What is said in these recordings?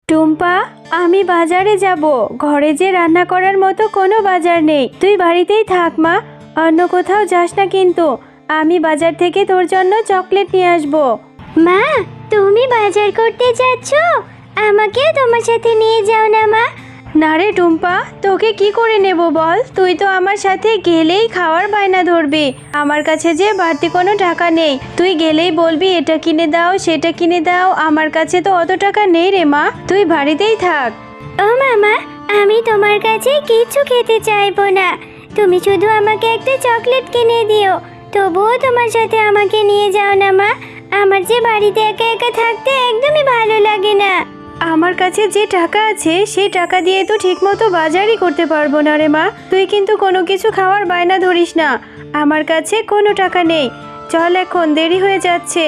টুম্পা, আমি বাজারে যাব। ঘরে যে রান্না করার মতো কোনো বাজার নেই। তুই বাড়িতেই থাক মা, অন্য কোথাও যাস না কিন্তু। আমি বাজার থেকে তোর জন্য চকলেট নিয়ে আসব। মা, তুমি বাজার করতে যাচ্ছ? আমাকে তোমার সাথে নিয়ে যাও না মা। না রে টুম্পা, তোকে কি করে নেব বল? তুই তো আমার সাথে গেলেই খাওয়ার বায়না ধরবি। আমার কাছে যে বাড়তি কোনো টাকা নেই। তুই গেলেই বলবি এটা কিনে দাও সেটা কিনে দাও। আমার কাছে তো অত টাকা নেই রে মা, তুই বাড়িতেই থাক। ও মামা, আমি তোমার কাছে কিছু খেতে চাইবো না। তুমি শুধু আমাকে একটা চকলেট কিনে দিও। তবুও তোমার সাথে আমাকে নিয়ে যাও না মা। আমার যে বাড়িতে একা একা থাকতে একদমই ভালো লাগে না। আমার কাছে যে টাকা আছে সেই টাকা দিয়ে তো ঠিকমতো বাজারই করতে পারবো না রে মা। তুই কিন্তু কোনো কিছু খাওয়ার বায়না ধরিস না। আমার কাছে কোনো টাকা নেই। চল, এখন দেরি হয়ে যাচ্ছে।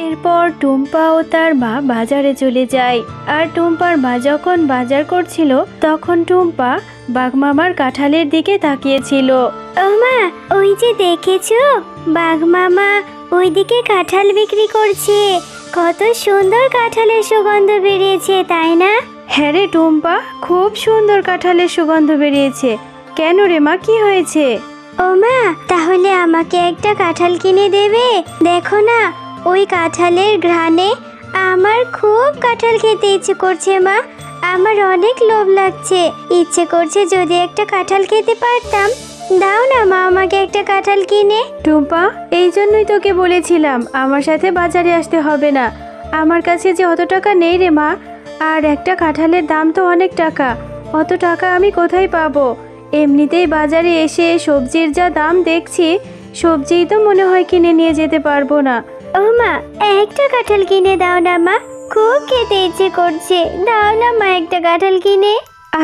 এরপর টুম্পা ও তার মা বাজারে চলে যায়। আর টুম্পার মা যখন বাজার করছিল তখন টুম্পা বাঘমামার কাঁঠালের দিকে তাকিয়েছিল। ও মা, ওই যে দেখেছো, বাঘ মামা ওইদিকে কাঁঠাল বিক্রি করছে। কত সুন্দর কাঁঠালের সুগন্ধ বেরিয়েছে, তাই না? হ্যাঁ রে টুম্পা, খুব সুন্দর কাঁঠালের সুগন্ধ বেরিয়েছে। কেন রে মা, কি হয়েছে? ও মা, তাহলে আমাকে একটা কাঁঠাল কিনে দেবে? দেখো না, ওই কাঁঠালের ঘ্রাণে আমার খুব কাঁঠাল খেতে ইচ্ছে করছে মা। আমার অনেক লোভ লাগছে, ইচ্ছে করছে যদি একটা কাঁঠাল খেতে পারতাম। দাও না মা আমাকে একটা কাঁঠাল কিনে। টুম্পা, এই জন্যই তোকে বলেছিলাম আমার সাথে বাজারে আসতে হবে না। আমার কাছে যে অত টাকা নেই রে মা। আর একটা কাঁঠালের দাম তো অনেক টাকা। অত টাকা আমি কোথায় পাবো? এমনিতেই বাজারে এসে সবজির যা দাম দেখছি, সবজিই তো মনে হয় কিনে নিয়ে যেতে পারবো না। ও মা, একটা কাঁঠাল কিনে দাও না মা, খুব খেতে ইচ্ছে করছে। দাও না মা একটা কাঁঠাল কিনে।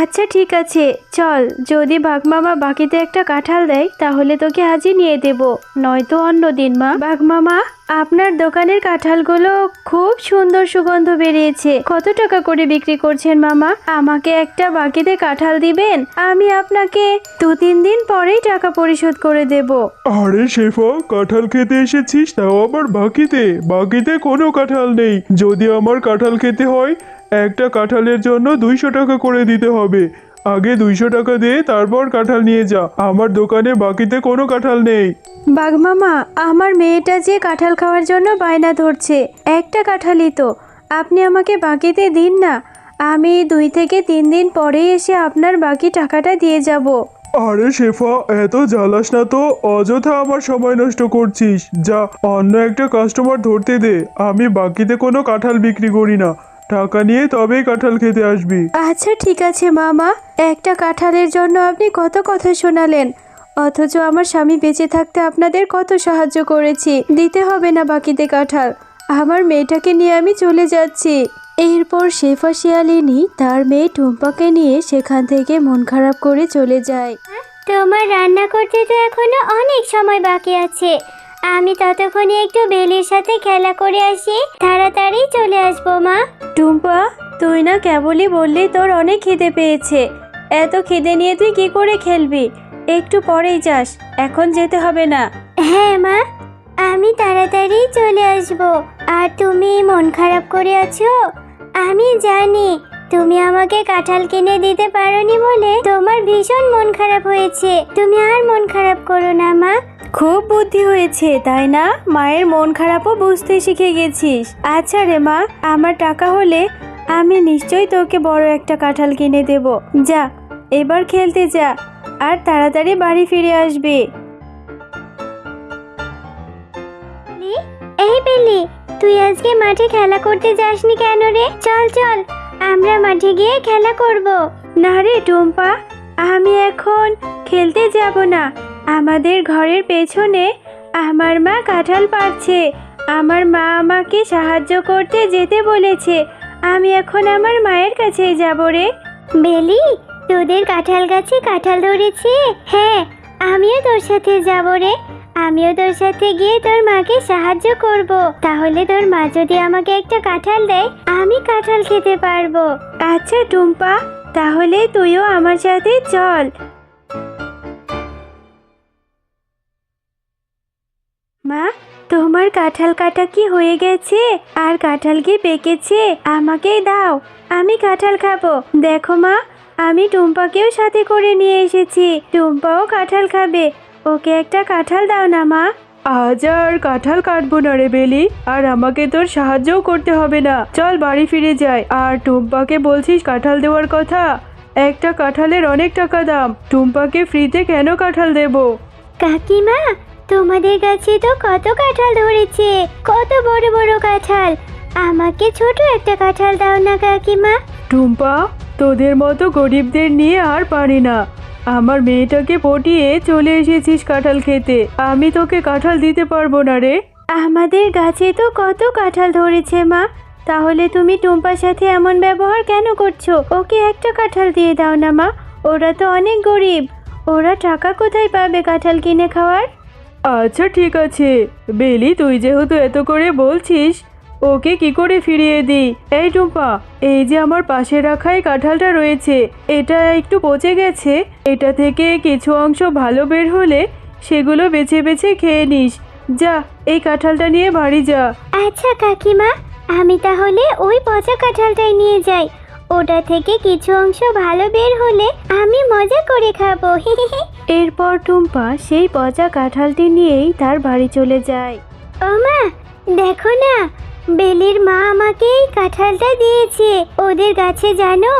আচ্ছা ঠিক আছে, চল। যদি বাঘমামা বাকিতে একটা কাঁঠাল দেয় তাহলে তোকে আজই নিয়ে দেব, নয়তো অন্য দিন। মা, বাঘমামা, আপনার দোকানের কাঁঠালগুলো খুব সুন্দর সুগন্ধ বেরিয়েছে। কত টাকা করে বিক্রি করছেন মামা? আমাকে একটা বাকিতে কাঁঠাল দিবেন? আমি আপনাকে 2-3 দিন পরেই টাকা পরিশোধ করে দেব। আরে শেফা, কাঁঠাল খেতে এসেছিস, তাও আবার বাকিতে? বাকিতে কোনো কাঁঠাল নেই। যদি আমার কাঁঠাল খেতে হয়, একটা কাঁঠালের জন্য 200 টাকা করে দিতে হবে। আগে 200 টাকা দিয়ে তারপর কাঁঠাল নিয়ে যা। আমার দোকানে বাকিতে কোনো কাঁঠাল নেই। বাঘমামা, আমার মেয়েটা যে কাঁঠাল খাওয়ার জন্য বায়না ধরছে। একটা কাঁঠালই তো, আপনি আমাকে বাকিতে দিন না। আমি 2 থেকে 3 দিন পরেই এসে আপনার বাকি টাকাটা দিয়ে যাব। আরে শেফা, এত জ্বালাস না তো। অযথা আমার সময় নষ্ট করছিস। যা, অন্য একটা কাস্টমার ধরতে দে। আমি বাকিতে কোনো কাঁঠাল বিক্রি করি না। টাকা নিয়ে তবেই কাঁঠাল খেতে আসবি। আচ্ছা ঠিক আছে মামা, একটা কাঁঠালের জন্য আপনি কত কথা শোনালেন, অথচ আমার স্বামী বেঁচে থাকতে আপনাদের কত সাহায্য করেছি। দিতে হবে না বাকিতে কাঁঠাল। আমার মেয়েটাকে নিয়ে আমি চলে যাচ্ছি। এরপর শেফা শিয়ালিনী তার মেয়ে টুম্পাকে নিয়ে সেখান থেকে মন খারাপ করে চলে যায়। তোমার রান্না করতে তো এখনো অনেক সময় বাকি আছে। আমি ততক্ষণে একটু বেলির সাথে খেলা করে আসি, তাড়াতাড়ি চলে আসবো মা। টুম্পা, তুই না কেবলই বললি তোর অনেক খিদে পেয়েছে। এত খিদে নিয়ে তুই কি করে খেলবি? একটু পরেই যাস, এখন যেতে হবে না। হ্যাঁ মা, আমি তাড়াতাড়ি চলে আসবো। আর তুমি মন খারাপ করে আছো? আমি জানি তুমি আমাকে কাঁঠাল কিনে দিতে পারোনি বলে তোমার ভীষণ মন খারাপ হয়েছে। তুমি আর মন খারাপ করো না মা। খুব বুদ্ধি হয়েছে তাই না? মায়ের মন খারাপও বুঝতে শিখে গেছিস। আচ্ছা রে মা, আমার টাকা হলে আমি নিশ্চয়ই তোকে বড় একটা কাঁঠাল কিনে দেব। যা, এবার খেলতে যা, আর তাড়াতাড়ি বাড়ি ফিরে আসবি। এই বেলি, তুই আজকে মাঠে খেলা করতে যাসনি কেন রে? চল চল, আমরা মাঠে গিয়ে খেলা করব। না রে টুম্পা, আমি এখন খেলতে যাব না। আমাদের ঘরের পেছনে আমার মা কাঁঠাল পাড়ছে। আমার মা আমাকে সাহায্য করতে যেতে বলেছে। আমি এখন আমার মায়ের কাছেই যাব রে। বেলি, তোদের কাঁঠাল গাছে কাঁঠাল ধরেছে? হ্যাঁ, আমিও তোর সাথে যাব রে। আমিও তোর সাথে গিয়ে তোর মাকে সাহায্য করব। তাহলে তোর মা যদি আমাকে একটা কাঁঠাল দেয়, আমি কাঁঠাল খেতে পারবো। আচ্ছা টুম্পা, তাহলে তুইও আমার সাথে চল। মা, তোমার কাঁঠাল কাটা কি হয়ে গেছে? আর কাঁঠাল কি পেকেছে? আমাকেই দাও, আমি কাঁঠাল খাবো। দেখো মা, আমি টুম্পাকেও সাথে করে নিয়ে এসেছি। টুম্পাও কাঁঠাল খাবে। ওকে একটা কাঁঠাল দাও না মা। আজ আর কাঁঠাল কাটবো না রে বেলি, আর আমাকে তোর সাহায্যও করতে হবে না। চল বাড়ি ফিরে যাই। আর টুম্পাকে বলছিস কাঁঠাল দেওয়ার কথা? একটা কাঁঠালের অনেক টাকা দাম। টুম্পাকে ফ্রিতে কেন কাঁঠাল দেব? কাকিমা, তোমাদের কাছে তো কত কাঁঠাল ধরেছে, কত বড় বড় কাঁঠাল। আমাকে ছোট একটা কাঁঠাল দাও না কাকিমা। টুম্পা, তোদের মতো গরিবদের নিয়ে আর পারি না। আমার মেয়েটাকে পটিয়ে চলে এসেছিস কাঁঠাল খেতে। আমি তোকে কাঁঠাল দিতে পারবো না রে। আমাদের গাছে তো কত কাঁঠাল ধরেছে মা, তাহলে তুমি টুম্পার সাথে এমন ব্যবহার কেন করছো? ওকে একটা কাঁঠাল দিয়ে দাও না মা। ওরা তো অনেক গরিব, ওরা টাকা কোথায় পাবে কাঁঠাল কিনে খাওয়ার? আচ্ছা ঠিক আছে বেলি, তুই যেহেতু এত করে বলছিস, ওকে কি করে ফিরিয়ে দিই? এই টুম্পা, এই যে আমার পাশে রাখা এই কাঁঠালটা রয়েছে, এটা একটু পচে গেছে। এটা থেকে কিছু অংশ ভালো বের হলে সেগুলো বেছে বেছে খেয়ে নিস। যা, এই কাঁঠালটা নিয়ে বাড়ি যা। আচ্ছা কাকিমা, আমি তাহলে ওই পচা কাঁঠালটাই নিয়ে যাই। ওটা থেকে কিছু অংশ ভালো বের হলে আমি মজা করে খাবো। এরপর টুম্পা সেই পচা কাঁঠালটি নিয়েই তার বাড়ি চলে যায়। ও মা, দেখো না, বেলির মা আমাকে এই কাঁঠালটা দিয়েছে। ওদের গাছে জানো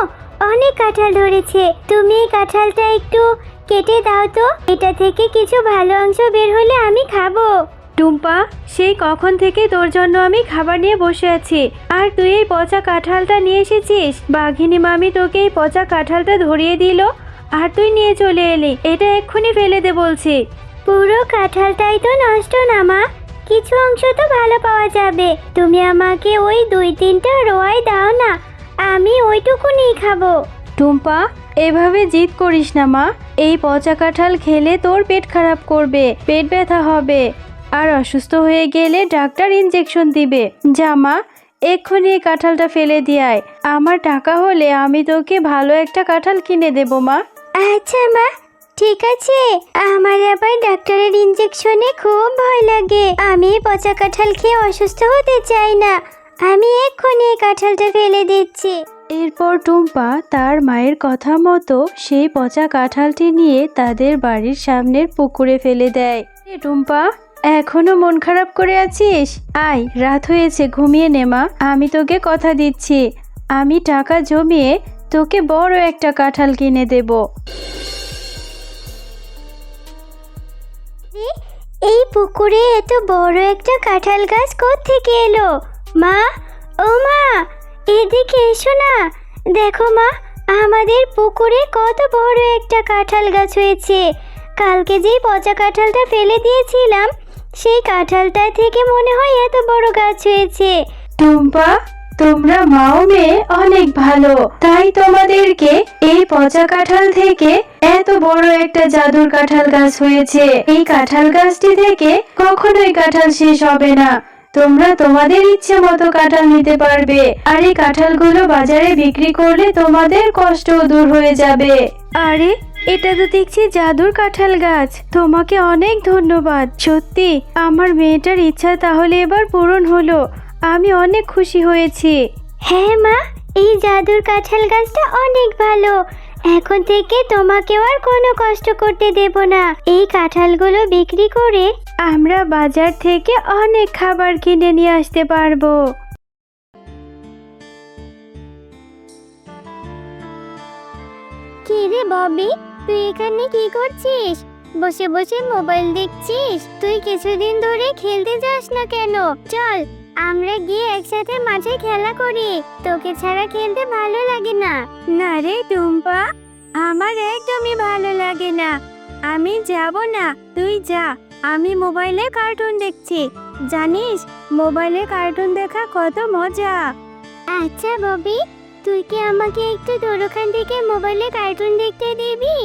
অনেক কাঁঠাল ধরেছে। তুমি এই কাঁঠালটা একটু কেটে দাও তো, এটা থেকে কিছু ভালো অংশ বের হলে আমি খাবো। টুম্পা, সেই কখন থেকে তোর জন্য আমি খাবার নিয়ে বসে আছি, আর তুই এই পচা কাঁঠালটা নিয়ে এসেছিস? বাঘিনী মামি তোকে এই পচা কাঁঠালটা ধরিয়ে দিল, আর তুই নিয়ে চলে এলি। এটা এক্ষুনি ফেলে দে বলছি। পুরো কাঁঠালটাই তো নষ্ট না মা, কিছু অংশ তো ভালো পাওয়া যাবে। তুমি আমাকে ওই 2-3টা রোয়াই দাও না, আমি ওইটুকুনি খাবো। টুম্পা, এভাবে জিদ করিস না মা। এই পচা কাঁঠাল খেলে তোর পেট খারাপ করবে, পেট ব্যথা হবে, আর অসুস্থ হয়ে গেলে ডাক্তার ইনজেকশন দিবে। যা মা, এক্ষুনি এই কাঁঠালটা ফেলে দিয়ে আয়। আমার টাকা হলে আমি তোকে ভালো একটা কাঁঠাল কিনে দেবো মা। আচ্ছা মা, ঠিক আছে। আমার আবার ডাক্তারের ইনজেকশনে খুব ভয় লাগে। আমি এই পচা কাঁঠাল খেয়ে অসুস্থ হতে চাই না। আমি এক্ষুনি এই কাঁঠালটা ফেলে দিচ্ছি। এরপর টুম্পা তার মায়ের কথা মতো সেই পচা কাঁঠালটি নিয়ে তাদের বাড়ির সামনের পুকুরে ফেলে দেয়। এ টুম্পা, এখনো মন খারাপ করে আছিস? আয়, রাত হয়েছে, ঘুমিয়ে নে মা। আমি তোকে কথা দিচ্ছি, আমি টাকা জমিয়ে তোকে বড় একটা কাঁঠাল কিনে দেব। এই পুকুরে এত বড় একটা কাঁঠাল গাছ কোত্থেকে এলো? মা, ও মা, এদিকে এসো না। দেখো মা, আমাদের পুকুরে কত বড় একটা কাঁঠাল গাছ হয়েছে। কালকে যেই পচা কাঁঠালটা ফেলে দিয়েছিলাম, সেই কাঁঠালটা থেকে মনে হয় এত বড় গাছ হয়েছে। টুম্পা, তোমরা মাও মেয়ে অনেক ভালো, তাই তোমাদেরকে এই পচা কাঁঠাল থেকে এত বড় একটা জাদুর কাঁঠাল গাছ হয়েছে। এই কাঁঠাল গাছটি থেকে কখনোই কাঁঠাল শেষ হবে না। তোমরা তোমাদের ইচ্ছে মতো কাঁঠাল নিতে পারবে, আর এই কাঁঠালগুলো বাজারে বিক্রি করলে তোমাদের কষ্টও দূর হয়ে যাবে। আরে, এটা তো দেখছি জাদুর কাঁঠাল গাছ। তোমাকে অনেক ধন্যবাদ। সত্যি আমার মেয়েটার ইচ্ছা তাহলে এবার পূরণ হলো। আমি অনেক খুশি হয়েছি। হ্যাঁ মা, এই জাদুর কাঁঠাল গাছটা অনেক ভালো। এখন থেকে তোমাকেও আর কোনো কষ্ট করতে দেব না। এই কাঁঠালগুলো বিক্রি করে আমরা বাজার থেকে অনেক খাবার কিনে নিয়ে আসতে পারবো। কি রে ববি, তুই এখানে কি করছিস? বসে বসে মোবাইল দেখছিস? তুই কিছুদিন ধরে খেলতে যাস না কেন? চল আমরা গিয়ে একসাথে মাঠে খেলা করি। তোকে ছাড়া খেলতে ভালো লাগে না। না রে টুম্পা, আমার একদমই ভালো লাগে না। আমি যাব না, তুই যা। আমি মোবাইলে কার্টুন দেখছি। জানিস, মোবাইলে কার্টুন দেখা কত মজা। আচ্ছা ববি, তুই কি আমাকে একটু তোর ওখান থেকে মোবাইলে কার্টুন দেখতে দিবি?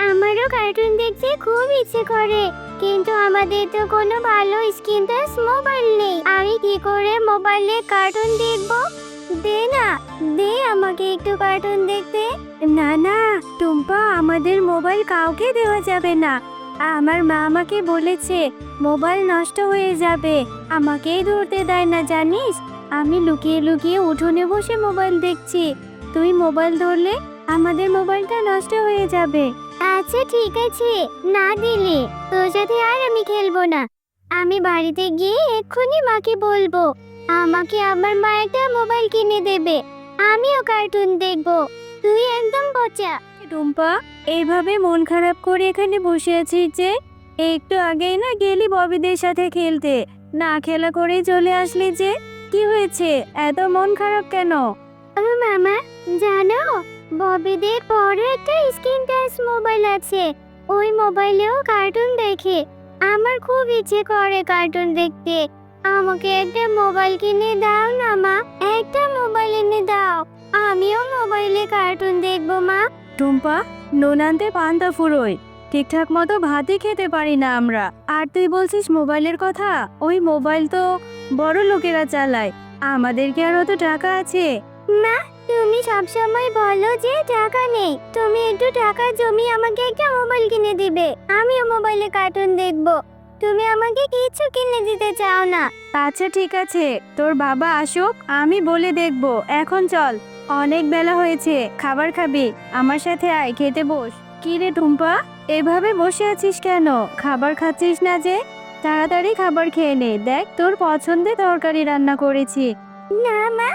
আমারও কার্টুন দেখতে খুব ইচ্ছে করে, কিন্তু আমাদের তো কোনো ভালো স্ক্রিন টাচ মোবাইল নেই। আমি কি করে মোবাইলে কার্টুন দেখব? দে না, দে আমাকে একটু কার্টুন দেখতে। না না টুম্পা, আমাদের মোবাইল কাউকে দেওয়া যাবে না। আমার মা আমাকে বলেছে মোবাইল নষ্ট হয়ে যাবে, আমাকেই ধরতে দেয় না জানিস। আমি লুকিয়ে লুকিয়ে উঠোনে বসে মোবাইল দেখছি, তুই মোবাইল ধরলে আমাদের মোবাইলটা নষ্ট হয়ে যাবে। আচ্ছা ঠিক আছে, না দিলে তোর সাথে আর আমি খেলবো না। আমি বাড়িতে গিয়ে এক্ষুনি মাকে বলবো আমাকে আমার মা একটা মোবাইল কিনে দেবে, আমিও কার্টুন দেখবো। তুই একদম পচা। টুম্পা, এইভাবে মন খারাপ করে এখানে বসে আছিস যে? একটু আগেই না গেলি ববিদের সাথে খেলতে, না খেলা করেই চলে আসলি যে? কি হয়েছে, এত মন খারাপ কেন? ও মামা, জানো ববিদের বড় একটা স্ক্রিন টাচ মোবাইল আছে, ওই মোবাইলেও কার্টুন দেখে। আমার খুব ইচ্ছে করে কার্টুন দেখতে। আমাকে একটা মোবাইল কিনে দাও না মা, একটা মোবাইল এনে দাও, আমিও মোবাইলে কার্টুন দেখবো মা। টুম্পা, নুন আনতে পান্তা ফুরোয়, ঠিকঠাক মতো ভাতই খেতে পারি না আমরা, আর তুই বলছিস মোবাইলের কথা? ওই মোবাইল তো বড় লোকেরা চালায়, আমাদের কি আর অত টাকা আছে? মা, তুমি সবসময় বলো যে টাকা নেই, তুমি একটু টাকা জমিয়ে আমাকে একটা মোবাইল কিনে দিবে, আমিও মোবাইলে কার্টুন দেখবো। তুমি আমাকে কিছু কিনে দিতে চাও না। আচ্ছা ঠিক আছে, তোর বাবা আসুক, আমি বলে দেখবো। এখন চল, অনেক বেলা হয়েছে, খাবার খাবি? আমার সাথে আয়, খেতে বস। কি রে টুম্পা, এভাবে বসে আছিস কেন? খাবার খাচ্ছিস না যে? তাড়াতাড়ি খাবার খেয়ে নে, দেখ তোর পছন্দের তরকারি রান্না করেছি। না মা,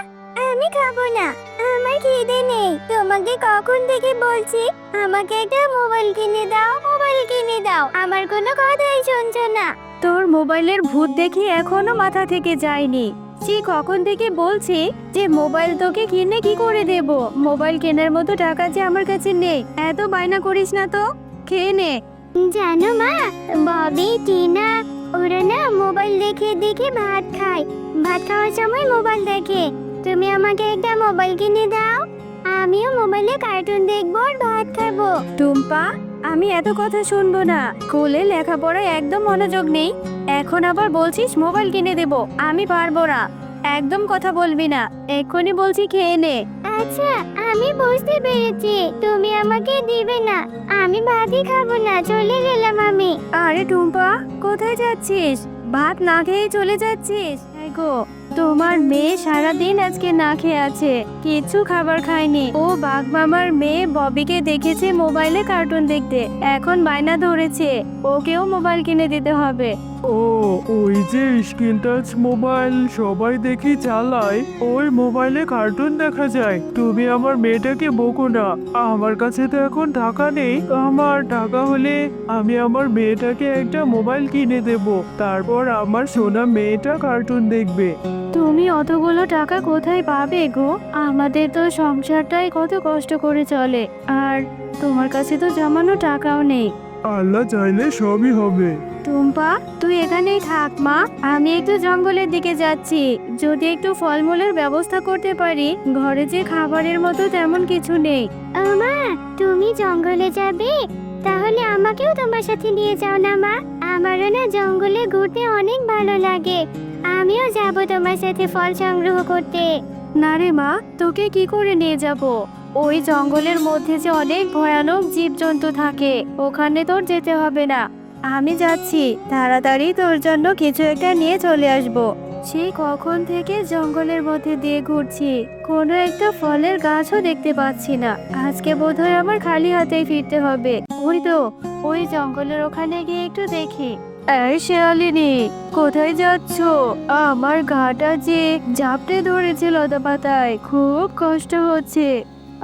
আমি খাবো না, আমার খিদে নেই। তোমাকে কখন থেকে বলছি আমাকে একটা মোবাইল কিনে দাও, মোবাইল কিনে দাও, আমার কোনো কথাই শুনছো না। তোর মোবাইলের ভূত দেখি এখনো মাথা থেকে যায়নি। সে কখন থেকে বলছি যে মোবাইল তোকে কিনে কি করে দেব, মোবাইল কেনার মতো টাকা যে আমার কাছে নেই। এত বায়না করিস না তো, খেয়ে নে। জানো মা, ববি, টিনা ওরা না মোবাইল দেখে দেখে ভাত খায়, ভাত খাওয়ার সময় মোবাইল দেখে। তুমি আমাকে একটা মোবাইল কিনে দাও, আমিও মোবাইলে কার্টুন দেখবো আর ভাত খাবো। টুম্পা, আমি এত কথা শুনবো না, স্কুলে লেখাপড়ায় একদম মনোযোগ নেই, এখন আবার বলছিস মোবাইল কিনে দেব। আমি পারবো না, একদম কথা বলবি না, এক্ষুনি বলছি খেয়ে নে। আচ্ছা, আমি বুঝতে পেরেছি তুমি আমাকে দিবে না, আমি ভাতই খাবো না, চলে গেলাম আমি। আরে টুম্পা, কোথায় যাচ্ছিস? ভাত না খেয়ে চলে যাচ্ছিস? গো, তোমার মেয়ে সারাদিন আজকে না খেয়ে আছে, কিছু খাবার খায়নি। ও বাঘ মামার মেয়ে ববিকে দেখেছে মোবাইলে কার্টুন দেখতে, এখন বায়না ধরেছে ওকেও মোবাইল কিনে দিতে হবে। ও, ওই যে স্ক্রিন টাচ মোবাইল সবাই দেখি চালায়, ওই মোবাইলে কার্টুন দেখা যায়। তুমি আমার মেয়েটাকে বকো না, আমার কাছে তো এখন টাকা নেই। আমার টাকা হলে আমি আমার মেয়েটাকে একটা মোবাইল কিনে দেব, তারপর আমার সোনা মেয়েটা কার্টুন দেখবে। তুমি অতগুলো টাকা কোথায় পাবে গো? আমাদের তো সংসারটাই কত কষ্ট করে চলে, আর তোমার কাছে তো জমানো টাকাও নেই। আল্লাহ চাইলে সবই হবে। টুম্পা, তুই এখানেই থাক মা, আমি একটু জঙ্গলের দিকে যাচ্ছি, যদি একটু ফলমূলের ব্যবস্থা করতে পারি। ঘরে যে খাবারের মতো তেমন কিছু নেই। মা, তুমি জঙ্গলে যাবে? তাহলে আমাকেও তোমার সাথে নিয়ে যাও না মা, আমারও না জঙ্গলে ঘুরতে অনেক ভালো লাগে, আমিও যাব তোমার সাথে ফল সংগ্রহ করতে। না রে মা, তোকে কি করে নিয়ে যাব? ওই জঙ্গলের মধ্যে যে অনেক ভয়ানক জীবজন্তু থাকে, ওখানে তোর যেতে হবে না, আমি যাচ্ছি, তাড়াতাড়ি তোর জন্য কিছু একটা নিয়ে চলে আসব। সেই কখন থেকে জঙ্গলের মধ্যে দিয়ে ঘুরছি, কোনো একটা ফলের গাছও দেখতে পাচ্ছি না। আজকে বোধহয় আমার খালি হাতেই ফিরতে হবে। ওই তো, ওই জঙ্গলের ওখানে গিয়ে একটু দেখি। এই শেয়ালিনী, কোথায় যাচ্ছ? আমার গাটা যে জাপটে ধরেছে লতা পাতায়, খুব কষ্ট হচ্ছে।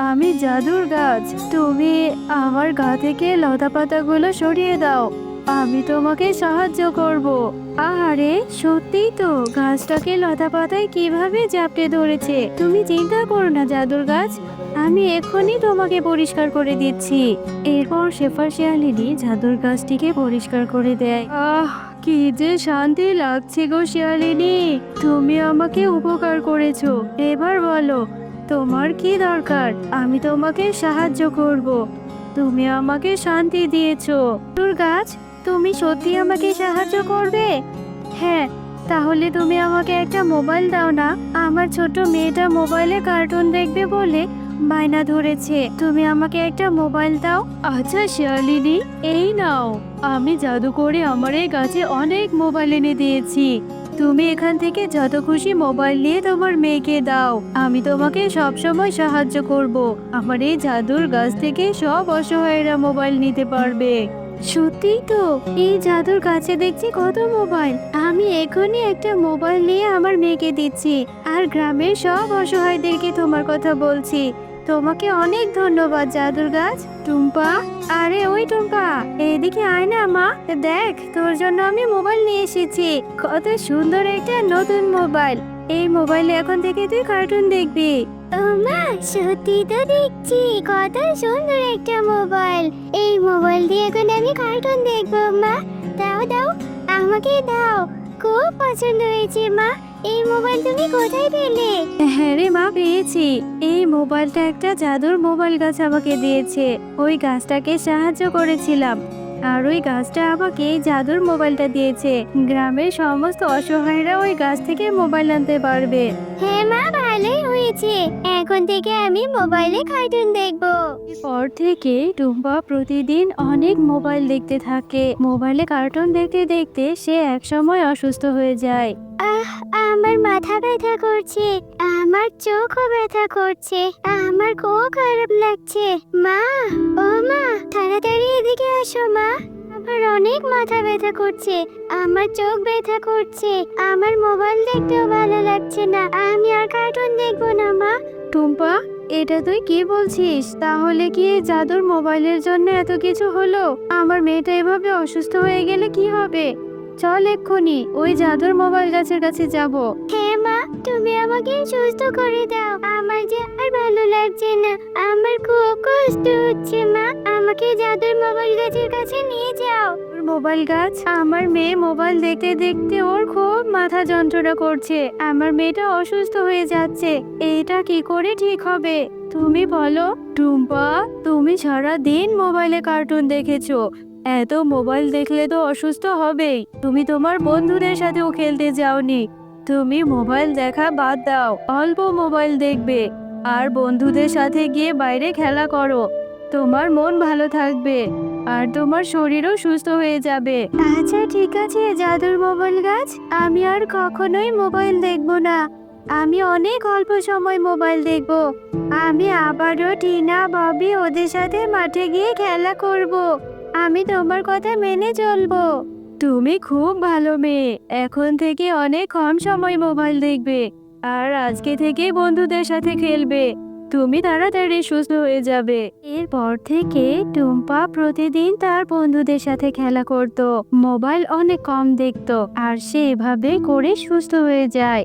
আমি জাদুর গাছ, তুমি আমার গা থেকে লতা পাতাগুলো সরিয়ে দাও, আমি তোমাকে সাহায্য করব। আরে সত্যিই তো, গাছটাকে লতা পাতায় কিভাবে জাপটে ধরেছে। তুমি চিন্তা করো না জাদুর গাছ, আমি এক্ষুনি তোমাকে পরিষ্কার করে দিচ্ছি। এরপর শেফা শিয়ালিনী জাদুর গাছটিকে পরিষ্কার করে দেয়। কি যে শান্তি লাগছে গো শিয়ালিনী, তুমি আমাকে উপকার করেছো। এবার বলো তোমার কি দরকার, আমি তোমাকে সাহায্য করব। তুমি আমাকে শান্তি দিয়েছো। জাদুর গাছ, তুমি সত্যি আমাকে সাহায্য করবে? হ্যাঁ, তাহলে তুমি আমাকে একটা মোবাইল দাও না, আমার ছোট মেয়েটা মোবাইলে কার্টুন দেখবে বলে বায়না ধরেছে তুমি আমাকে একটা মোবাইল দাও। আচ্ছা শিয়ালিনী, এই নাও, আমি জাদু করে আমার এই গাছে অনেক মোবাইল এনে দিয়েছি। তুমি এখান থেকে যত খুশি মোবাইল নিয়ে তোমার মেয়েকে দাও। আমি তোমাকে সব সময় সাহায্য করব। আমার এই জাদুর গাছ থেকে সব অসহায়রা মোবাইল নিতে পারবে। সত্যি তো, এই জাদুর গাছে দেখছি কত মোবাইল। আমি এখনই একটা মোবাইল নিয়ে আমার মেয়েকে দিচ্ছি, আর গ্রামের সব অসহায়দেরকে তোমার কথা বলছি। তোমাকে অনেক ধন্যবাদ জাদুর গাছ। টুম্পা, আরে ওই টুম্পা, এদিকে আয় না মা। দেখ, তোর জন্য আমি মোবাইল নিয়ে এসেছি। কত সুন্দর একটা নতুন মোবাইল। এই মোবাইলে এখন থেকে তুই কার্টুন দেখবি। ও মা, সত্যি তো দেখছি কত সুন্দর একটা মোবাইল। এই মোবাইল দিয়ে এখন আমি কার্টুন দেখবো। মা, দাও দাও, আমাকে দাও। খুব পছন্দ হয়েছে মা। এই মোবাইল তুমি কোথায় পেলে? হ্যাঁ রে মা, পেয়েছি। এই মোবাইলটা একটা জাদুর মোবাইল গাছ আমাকে দিয়েছে। ওই গাছটাকে সাহায্য করেছিলাম, আর ওই গাছটা আমাকে এই জাদুর মোবাইলটা দিয়েছে। গ্রামের সমস্ত অসহায়রা ওই গাছ থেকে মোবাইল আনতে পারবে। হ্যাঁ মা, ভালোই হয়েছে। এখন থেকে আমি মোবাইলে কার্টুন দেখবো। এরপর থেকে টুম্পা প্রতিদিন অনেক মোবাইল দেখতে থাকে। মোবাইলে কার্টুন দেখতে দেখতে সে একসময় অসুস্থ হয়ে যায়। আমার মাথা ব্যথা করছে, আমার চোখও ব্যথা করছে, আমার খুব খারাপ লাগছে। মা, ও মা, তাড়াতাড়ি এদিকে আসো মা। আমার অনেক মাথা ব্যথা করছে, আমার চোখ ব্যথা করছে, আমার মোবাইল দেখতেও ভালো লাগছে না। আমি আর কার্টুন দেখবো না মা। টুম্পা, এটা তুই কি বলছিস? তাহলে কি এই জাদুর মোবাইলের জন্য এত কিছু হলো? আমার মেয়েটা এভাবে অসুস্থ হয়ে গেলে কি হবে? চল এক্ষুনি ওই জাদুর মোবাইল গাছের কাছে যাব। হ্যাঁ মা, তুমি আমাকে সুস্থ করে দাও। আমার যে আর ভালো লাগছে না, আমার খুব কষ্ট হচ্ছে। মা, আমাকে জাদুর মোবাইল গাছের কাছে নিয়ে যাও। ওর মোবাইল গাছ, আমার মেয়ে মোবাইল দেখতে দেখতে ওর খুব মাথা যন্ত্রণা করছে। আমার মেয়েটা অসুস্থ হয়ে যাচ্ছে। এটা কি করে ঠিক হবে? তুমি বলো। টুম্পা, তুমি সারা দিন মোবাইলে কার্টুন দেখেছো। এত মোবাইল দেখলে তো অসুস্থ হবেই। তুমি তোমার বন্ধুদের সাথেও খেলতে যাওনি। তুমি মোবাইল দেখা বাদ দাও, অল্প মোবাইল দেখবে আর বন্ধুদের সাথে গিয়ে বাইরে খেলা করো। তোমার মন ভালো থাকবে আর তোমার শরীরও সুস্থ হয়ে যাবে। আচ্ছা ঠিক আছে জাদুর মোবাইল গাছ, আমি আর কখনোই মোবাইল দেখবো না। আমি অনেক অল্প সময় মোবাইল দেখবো। আমি আবারও টিনা, ববি ওদের সাথে মাঠে গিয়ে খেলা করব। আমি তোমার কথা মেনে চলবো। তুমি খুব ভালো মেয়ে। এখন থেকে অনেক কম সময় মোবাইল দেখবে আর আজকে থেকে বন্ধুদের সাথে খেলবে। তুমি তাড়াতাড়ি সুস্থ হয়ে যাবে। এরপর থেকে টুম্পা প্রতিদিন তার বন্ধুদের সাথে খেলা করত, মোবাইল অনেক কম দেখতো, আর সে এভাবে করে সুস্থ হয়ে যায়।